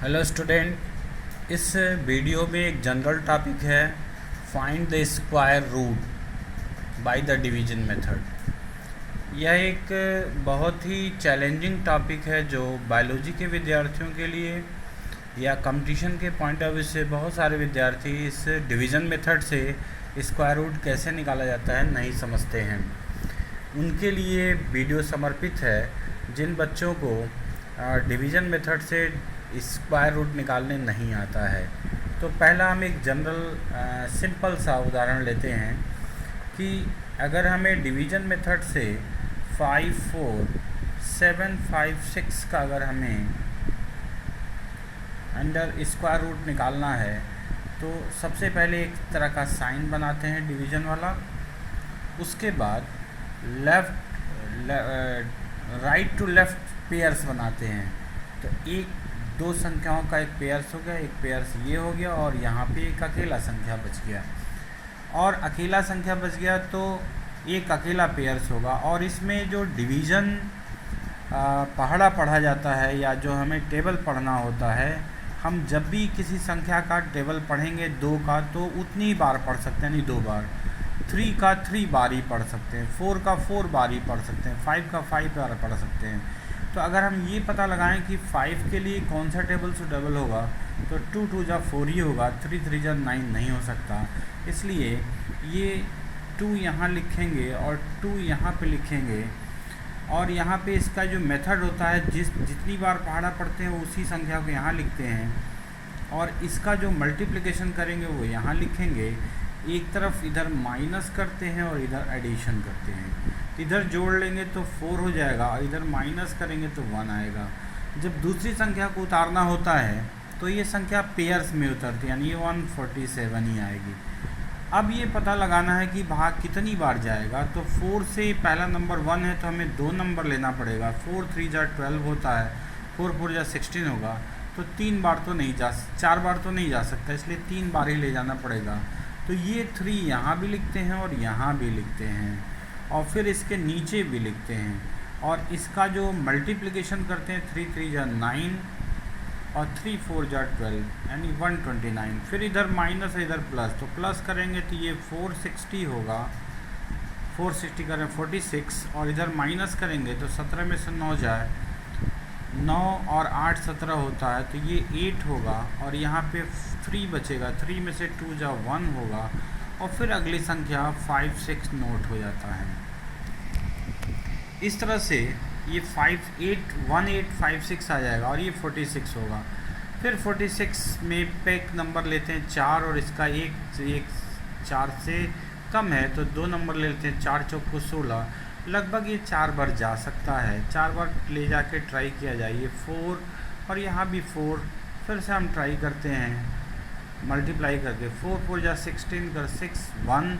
Hello student, इस video में एक जनरल टॉपिक है find the square root by the division method. यह एक बहुत ही चैलेंजिंग टॉपिक है जो बायोलॉजी के विद्यार्थियों के लिए या कंपटीशन के पॉइंट ऑफ व्यू से बहुत सारे विद्यार्थी इस डिवीज़न मेथड से स्क्वायर रूट कैसे निकाला जाता है नहीं समझते हैं। उनके लिए वीडियो समर्पित है जिन बच्चों को डिवीज़न मेथड से स्क्वायर रूट निकालने नहीं आता है। तो पहला हम एक जनरल सिंपल सा उदाहरण लेते हैं कि अगर हमें डिवीज़न मेथड से 5, 4, 7, 5, 6 का अगर हमें अंडर स्क्वायर रूट निकालना है तो सबसे पहले एक तरह का साइन बनाते हैं डिवीज़न वाला। उसके बाद राइट टू लेफ़्ट पेयर्स बनाते हैं। तो दो संख्याओं का एक पेयर्स हो गया, एक पेयर्स ये हो गया और यहाँ पे एक अकेला संख्या बच गया। और अकेला संख्या बच गया तो एक अकेला पेयर्स होगा। और इसमें जो डिवीज़न पढ़ा जाता है या जो हमें टेबल पढ़ना होता है, हम जब भी किसी संख्या का टेबल पढ़ेंगे 2 का तो उतनी बार पढ़ सकते हैं, नहीं 2 बार। 3 का 3 बार ही पढ़ सकते हैं, 4 का 4 बार ही पढ़ सकते हैं, 5 का 5 बार पढ़ सकते हैं। तो अगर हम ये पता लगाएं कि 5 के लिए कौन सा टेबल सूटेबल होगा तो 2 2 जा 4 ही होगा, 3 3 जा 9 नहीं हो सकता। इसलिए ये 2 यहाँ लिखेंगे और 2 यहाँ पे लिखेंगे। और यहाँ पे इसका जो मेथड होता है जितनी बार पहाड़ा पढ़ते हैं उसी संख्या को यहाँ लिखते हैं। और इसका जो मल्टीप्लिकेशन करेंगे वो यहाँ लिखेंगे। एक तरफ इधर माइनस करते हैं और इधर एडिशन करते हैं। इधर जोड़ लेंगे तो 4 हो जाएगा और इधर माइनस करेंगे तो 1 आएगा। जब दूसरी संख्या को उतारना होता है तो ये संख्या पेयर्स में उतरती है, यानी ये 147 ही आएगी। अब ये पता लगाना है कि भाग कितनी बार जाएगा। तो 4 से पहला नंबर 1 है तो हमें 2 नंबर लेना पड़ेगा। 4 3 जा 12 होता है, 4 4 जा 16 होगा। तो 4 बार तो नहीं जा सकता, इसलिए 3 बार ही ले जाना पड़ेगा। तो ये 3 यहाँ भी लिखते हैं और यहाँ भी लिखते हैं और फिर इसके नीचे भी लिखते हैं। और इसका जो मल्टीप्लिकेशन करते हैं 3 3 जा 9 और 3 4 जा 12 यानी 129। फिर इधर माइनस इधर प्लस, तो प्लस करेंगे तो ये 460 होगा। 460 करें 46 और इधर माइनस करेंगे तो 17 में से 9 जाए, 9 और 8 17 होता है तो ये 8 होगा। और यहाँ पे 3 बचेगा, 3 में से 2 जा 1 होगा। और फिर अगली संख्या 5 6 नोट हो जाता है। इस तरह से ये 1856 आ जाएगा और ये 46 होगा। फिर 46 में पे एक नंबर लेते हैं 4 और इसका एक 4 से कम है तो 2 नंबर ले लेते हैं, 4 चौक को 16। लगभग ये 4 बार जा सकता है, 4 बार ले जाके ट्राई किया जाए। ये 4 और यहाँ भी 4, फिर से हम ट्राई करते हैं मल्टीप्लाई करके। 4 4 जा 16 कर 6 1,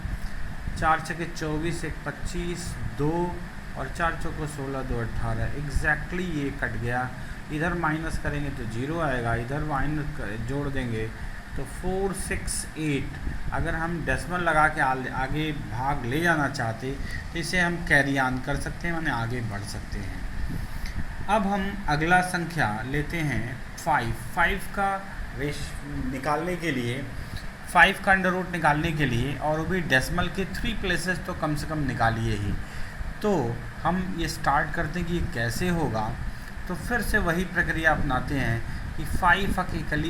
4 छके 24, 1 25, 2 और 4 चौको 16, 2 18। एग्जैक्टली ये कट गया। इधर माइनस करेंगे तो 0 आएगा, इधर माइनस जोड़ देंगे तो 4 6 8। अगर हम डेसिमल लगा के आगे भाग ले जाना चाहते तो इसे हम कैरी ऑन कर सकते हैं, माने आगे बढ़ सकते हैं। अब हम अगला संख्या लेते हैं 5 का निकालने के लिए, 5 का अंडर रूट निकालने के लिए, और वो भी डेसिमल के 3 प्लेसेस तो कम से कम निकालिए ही। तो हम ये स्टार्ट करते हैं कि ये कैसे होगा। तो फिर से वही प्रक्रिया अपनाते हैं कि 5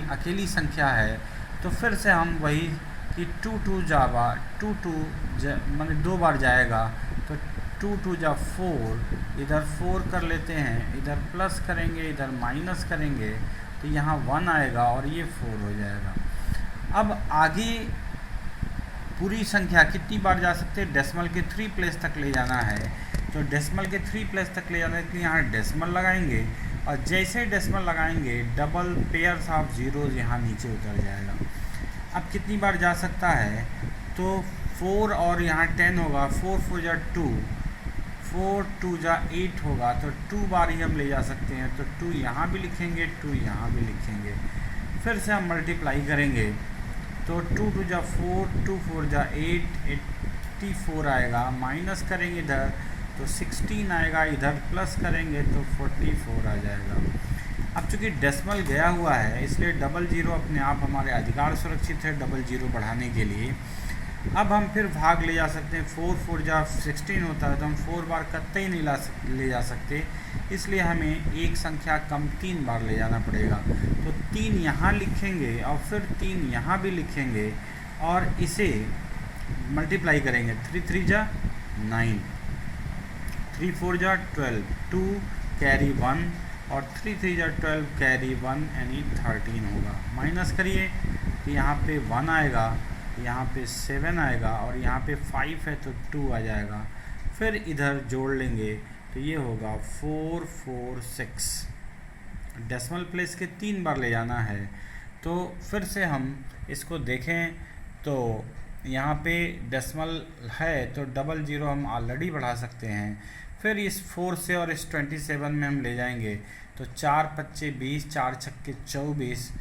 अकेली संख्या है तो फिर से हम वही कि 2 2 जावा 2 2 माने 2 बार जाएगा तो 2 2 जा 4, इधर 4 कर लेते हैं, इधर प्लस करेंगे, इधर माइनस करेंगे तो यहाँ 1 आएगा और ये 4 हो जाएगा। अब आगे पूरी संख्या कितनी बार जा सकते हैं, डेसिमल के 3 प्लेस तक ले जाना है। तो डेसिमल के 3 प्लेस तक ले जाने के लिए यहाँ डेसिमल लगाएंगे और जैसे डेसिमल लगाएंगे डबल पेयर्स ऑफ जीरोज यहाँ नीचे उतर जाएगा। अब कितनी बार जा सकता है तो 4 और यहाँ 10 होगा, 4 4 जा 2, 4 2 जा 8 होगा तो 2 बार ही हम ले जा सकते हैं। तो 2 यहाँ भी लिखेंगे, 2 यहाँ भी लिखेंगे। फिर से हम मल्टीप्लाई करेंगे तो 2 2 जा 4, 2 4 जा 8, 84 आएगा। माइनस करेंगे इधर तो 16 आएगा, इधर प्लस करेंगे तो 44 आ जाएगा। अब चूँकि डेसिमल गया हुआ है इसलिए डबल ज़ीरो अपने आप हमारे अधिकार सुरक्षित है डबल ज़ीरो बढ़ाने के लिए। अब हम फिर भाग ले जा सकते हैं, 4 4 जा 16 होता है तो हम 4 बार कतई नहीं ले जा सकते, इसलिए हमें एक संख्या कम 3 बार ले जाना पड़ेगा। तो 3 यहाँ लिखेंगे और फिर 3 यहाँ भी लिखेंगे और इसे मल्टीप्लाई करेंगे। 3 3 जा 9, 3 4 जा 12, 2 कैरी 1 और 3 3 जा 12 कैरी 1 यानी 13 होगा। माइनस करिए तो यहाँ पे 1 आएगा, यहाँ पे 7 आएगा और यहाँ पे 5 है तो 2 आ जाएगा। फिर इधर जोड़ लेंगे तो ये होगा 4 4 6। डेसिमल प्लेस के 3 बार ले जाना है। तो फिर से हम इसको देखें तो यहाँ पे डेसिमल है तो डबल ज़ीरो हम ऑलरेडी बढ़ा सकते हैं। फिर इस 4 से और इस 27 में हम ले जाएंगे तो 4 25 20, 4 छक्के 24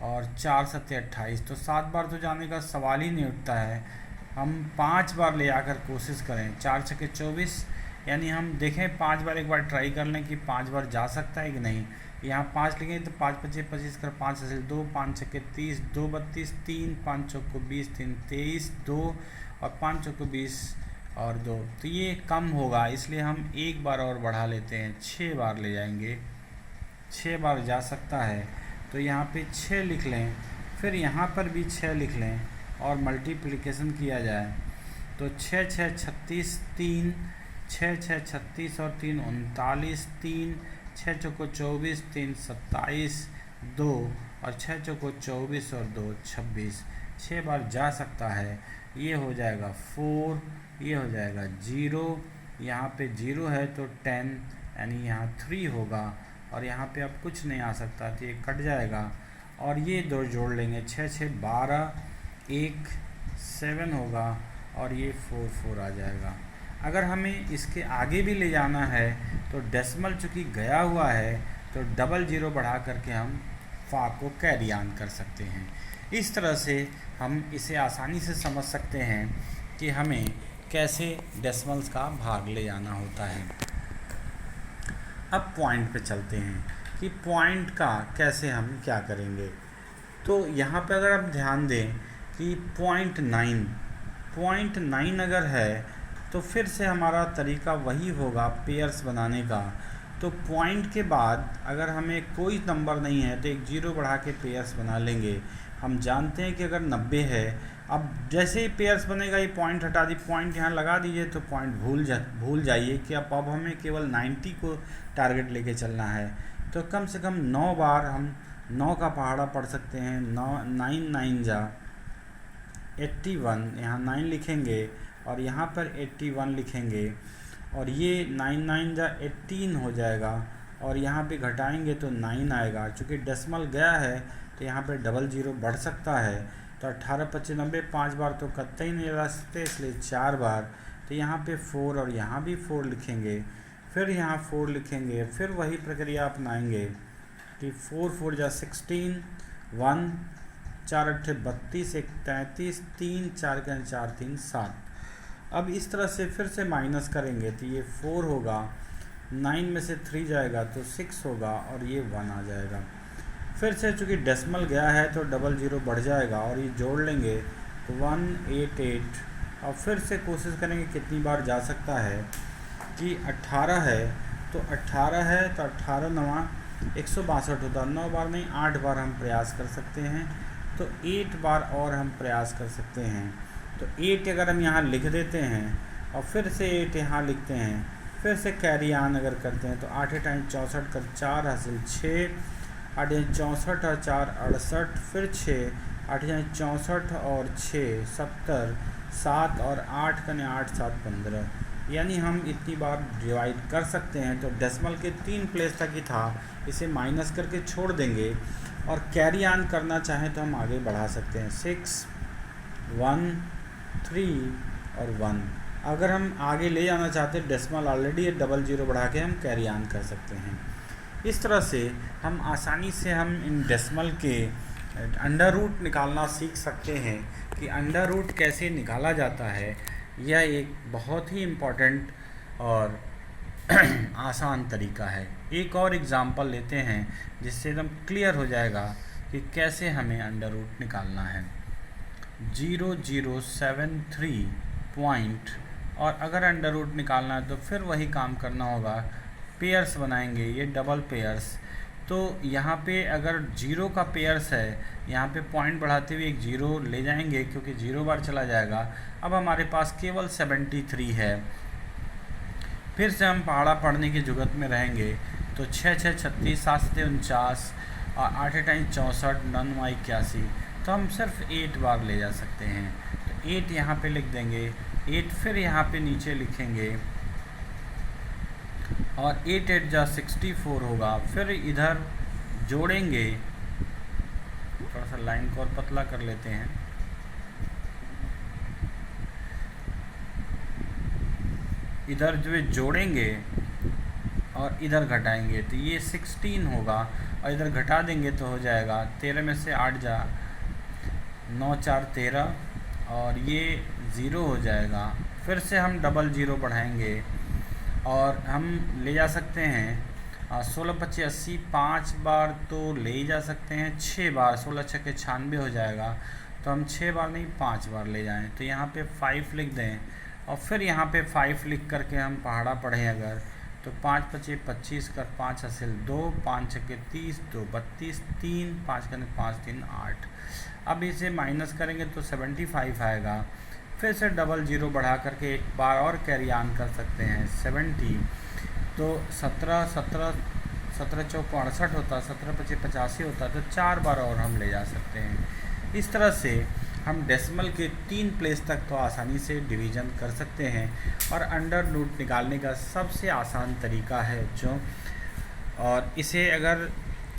और 4 सत्ते 28। तो 7 बार तो जाने का सवाल ही नहीं उठता है। हम 5 बार ले आकर कोशिश करें, 4 छक्के 24 यानी हम देखें 5 बार एक बार ट्राई कर लें कि 5 बार जा सकता है कि नहीं। यहाँ 5 लिखेंगे तो 5 25 25 कर 5 ऐसे 2, 5 छक्के 30, 2 32, 3 5 चौको 20, 3 23, 2 और 5 चौको 20 और 2। तो ये कम होगा इसलिए हम एक बार और बढ़ा लेते हैं, 6 बार ले जाएंगे, 6 बार जा सकता है। तो यहाँ पे 6 लिख लें, फिर यहाँ पर भी 6 लिख लें और मल्टीप्लिकेशन किया जाए तो 6 6 36, 3 6 6 36 और 3 39, 3 6 चौको 24, 3 27, 2 और 6 चौको 24 और 2 26। 6 बार जा सकता है। ये हो जाएगा 4, ये हो जाएगा 0, यहाँ पे 0 है तो 10 यानी यहाँ 3 होगा और यहाँ पे अब कुछ नहीं आ सकता तो ये कट जाएगा और ये 2 जोड़ लेंगे, 6 6 12, 1 7 होगा और ये 4 4 आ जाएगा। अगर हमें इसके आगे भी ले जाना है तो डेसिमल चूँकि गया हुआ है तो डबल ज़ीरो बढ़ा करके हम फा को कैरी ऑन कर सकते हैं। इस तरह से हम इसे आसानी से समझ सकते हैं कि हमें कैसे डेसिमल्स का भाग ले जाना होता है। अब पॉइंट पे चलते हैं कि पॉइंट का कैसे हम क्या करेंगे। तो यहाँ पे अगर आप ध्यान दें कि 0.9 अगर है तो फिर से हमारा तरीका वही होगा पेयर्स बनाने का। तो पॉइंट के बाद अगर हमें कोई नंबर नहीं है तो एक 0 बढ़ा के पेयर्स बना लेंगे। हम जानते हैं कि अगर 90 है, अब जैसे ही पेयर्स बनेगा ये पॉइंट हटा दी, पॉइंट यहाँ लगा दीजिए तो पॉइंट भूल जाइए कि अब हमें केवल 90 को टारगेट लेके चलना है। तो कम से कम 9 बार हम 9 का पहाड़ा पढ़ सकते हैं। 9 9 जा 81, यहाँ 9 लिखेंगे और यहाँ पर 81 लिखेंगे और ये 9 9 जा 18 हो जाएगा और यहाँ पे घटाएंगे तो 9 आएगा। चूँकि डेसिमल गया है तो यहाँ पे डबल ज़ीरो बढ़ सकता है। तो 18 25 90, 5 बार तो कतई नहीं लगा सकते इसलिए 4 बार। तो यहाँ पे 4 और यहाँ भी 4 लिखेंगे, फिर यहाँ 4 लिखेंगे, फिर वही प्रक्रिया अपनाएंगे कि 4 4 जा 16, 1 4 8 32, 1 33, 3 4 के 4 3 7। अब इस तरह से फिर से माइनस करेंगे तो ये 4 होगा, 9 में से 3 जाएगा तो 6 होगा और ये 1 आ जाएगा। फिर से चूँकि डेसिमल गया है तो डबल ज़ीरो बढ़ जाएगा और ये जोड़ लेंगे तो 188 और फिर से कोशिश करेंगे कितनी बार जा सकता है कि 18 है तो 18 है तो 18 9 162 होता है। 9 बार नहीं 8 बार हम प्रयास कर सकते हैं, तो 8 बार और हम प्रयास कर सकते हैं। तो 8 अगर हम यहाँ लिख देते हैं और फिर से 8 यहाँ लिखते हैं, फिर से कैरी ऑन अगर करते हैं तो 8 टाइम 64 कर 4 हासिल 6, 8 64 और 4 68, फिर 6 8 64 और 6 70, 7 और 8 कने 8 7 15, यानी हम इतनी बार डिवाइड कर सकते हैं। तो डेसिमल के 3 प्लेस तक ही था, इसे माइनस करके छोड़ देंगे और कैरी ऑन करना चाहें तो हम आगे बढ़ा सकते हैं 6 1 3 और 1। अगर हम आगे ले जाना चाहते हैं डेसिमल ऑलरेडी डबल ज़ीरो बढ़ा के हम कैरी ऑन कर सकते हैं। इस तरह से हम आसानी से हम इन डेसिमल के अंडर रूट निकालना सीख सकते हैं कि अंडर रूट कैसे निकाला जाता है। यह एक बहुत ही इम्पोर्टेंट और आसान तरीका है। एक और एग्जांपल लेते हैं जिससे एकदम क्लियर हो जाएगा कि कैसे हमें अंडर रूट निकालना है। 0073 पॉइंट, और अगर अंडर रूट निकालना है तो फिर वही काम करना होगा, पेयर्स बनाएंगे, ये डबल पेयर्स। तो यहाँ पे अगर जीरो का पेयर्स है, यहाँ पे पॉइंट बढ़ाते हुए एक जीरो ले जाएंगे क्योंकि जीरो बार चला जाएगा। अब हमारे पास केवल 73 है। फिर से हम पहाड़ा पढ़ने की जुगत में रहेंगे तो 6 6 36, 7 7 49 और 8 8 64, 9 9 81। तो हम सिर्फ 8 बार ले जा सकते हैं। तो 8 यहाँ पे लिख देंगे, 8 फिर यहाँ पे नीचे लिखेंगे और 8 8 जा 64 होगा। फिर इधर जोड़ेंगे, थोड़ा सा लाइन को और पतला कर लेते हैं। इधर जो जोड़ेंगे और इधर घटाएंगे तो ये 16 होगा, और इधर घटा देंगे तो हो जाएगा 13 में से 8 जा 9 4 13, और ये ज़ीरो हो जाएगा। फिर से हम डबल ज़ीरो बढ़ाएंगे और हम ले जा सकते हैं 16 25 80, 5 बार तो ले ही जा सकते हैं, 6 बार 16 6 के 96 हो जाएगा। तो हम 6 बार नहीं 5 बार ले जाएं, तो यहाँ पे 5 लिख दें और फिर यहाँ पे 5 लिख करके हम पहाड़ा पढ़ें अगर, तो 5 25 25 कर 5 हासिल 2, 5 छक्के 30, 2 32, 3 5 करने 5 3 8। अब इसे माइनस करेंगे तो 75 आएगा। फिर से डबल ज़ीरो बढ़ा करके एक बार और कैरी ऑन कर सकते हैं 70। तो 17 17 17 चौक 68 होता, 17 25 85 होता, तो 4 बार और हम ले जा सकते हैं। इस तरह से हम डेसिमल के 3 प्लेस तक तो आसानी से डिवीज़न कर सकते हैं, और अंडर रूट निकालने का सबसे आसान तरीका है बच्चों। और इसे अगर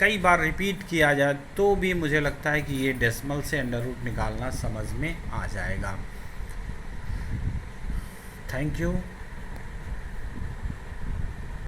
कई बार रिपीट किया जाए तो भी मुझे लगता है कि ये डेसिमल से अंडर रूट निकालना समझ में आ जाएगा। Thank you.